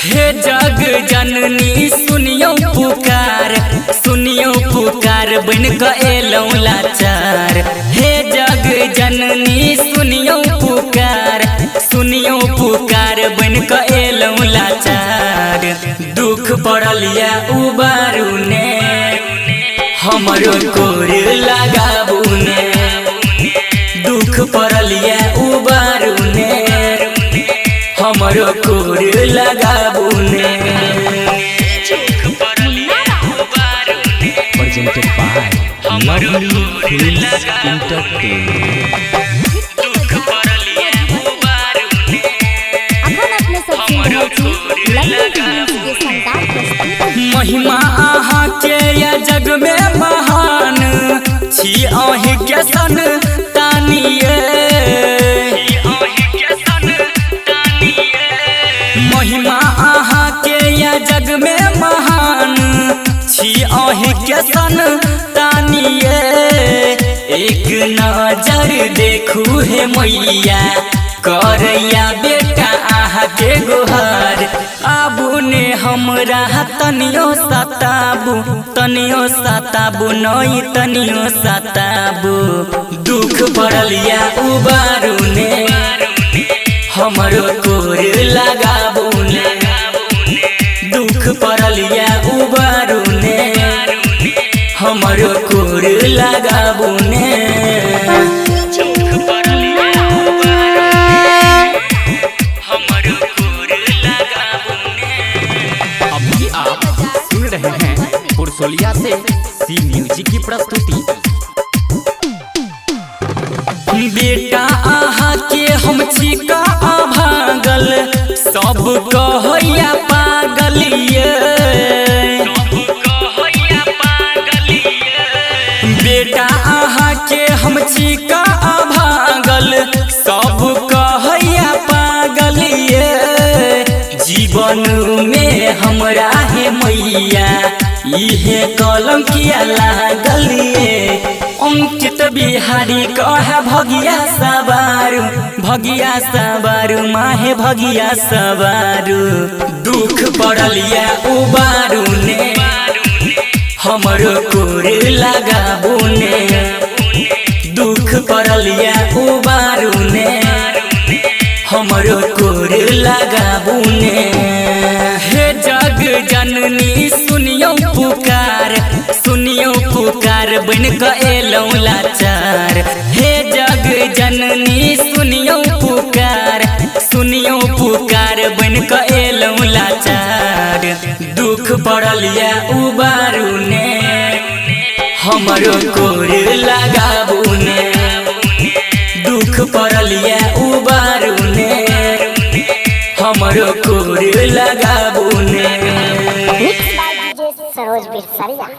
हे जग जननी सुनियो पुकार बन के एलौं लाचार। हे जग जननी सुनियो पुकार बन के एलौं लाचार। दुख पड़ल या उबारू ने हमरो कोर लगाबू ने। दुख पड़ल या उबारू ने हमरो कोर लगाबू ने। Presented by Lovely Films Entertainment। महिमा आहा के या जग में महान छी अहि के सन तानिए। महिमा आहा के या जग में महान छी अहि के सन तानिए। एक नजर देखू हे मैया करैया बेटा आहा के गोहार। आबू ने हमरा तनियो सताबू नई तनियो सताबू। दुख पड़ल या उबारू ने हमरो कोर लगाबू ने। दुख पड़ल या उबारू ने हमरो कोर लगाबू ने। रहे हैं पुरसोलिया से सी म्यूजिक की प्रस्तुति। बेटा आहा के हम छिका भागल सब कहैया पागल ये। बेटा आहा के हम छिका भागल सब कहैया पागल ये। जीवन में हमरा हे मैया इहे कलम किया लागल ये। अंकित बिहारी कहे भगिया सवारू माहे भगिया सवारू। दुख पड़ल या उबारू ने हमरो कोर लगाबू ने। दुख पड़ल या उबारू ने हमरो कोर लगाबू ने। हे जग जननी सुनियो पुकार बन के एलौं लाचार। हे जग जननी सुनियो पुकार बन के एलौं लाचार। दुख पड़ल या उबारू ने हमरो कोर लगाबू ने। दुख पड़ल या उबारू ने हमरो कोर लगाबू ने। सरोज बिरसरिया।